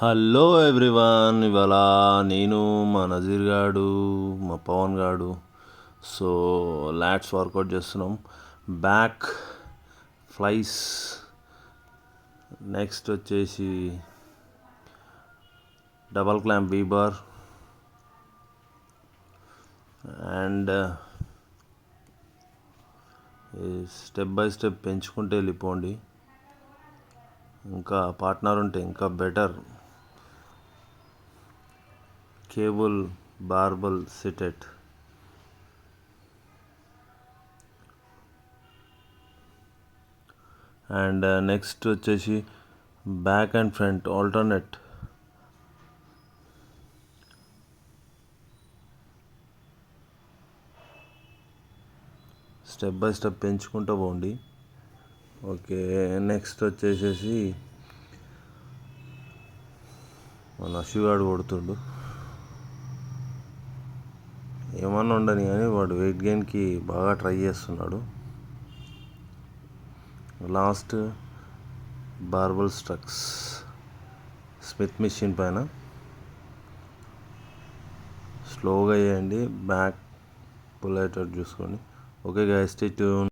Hello everyone, ఇవాళ నేను మా నజీర్ గాడు మా పవన్ గాడు సో లాట్స్ వర్కౌట్ చేస్తున్నాం. బ్యాక్ ఫ్లైస్, నెక్స్ట్ వచ్చేసి double clamp V bar and step by step పెంచుకుంటే వెళ్ళిపోండి. ఇంకా పార్ట్నర్ ఉంటే ఇంకా better. Cable barbell seated, and next వచ్చేసి back and front alternate. Step by step పెంచుకుంటూ పోండి. ఓకే, నెక్స్ట్ వచ్చేసేసి మన అశుగాడు కొడుతుండు. ఏమన్నా ఉండని కానీ వాడు వెయిట్ గెయిన్కి బాగా ట్రై చేస్తున్నాడు. లాస్ట్ బార్బల్ స్ట్రక్స్ స్మిత్ మిషన్ పైన స్లోగా చేయండి, బ్యాక్ పుల్ అయ్యేటట్టు చూసుకోండి. Okay guys, stay tune.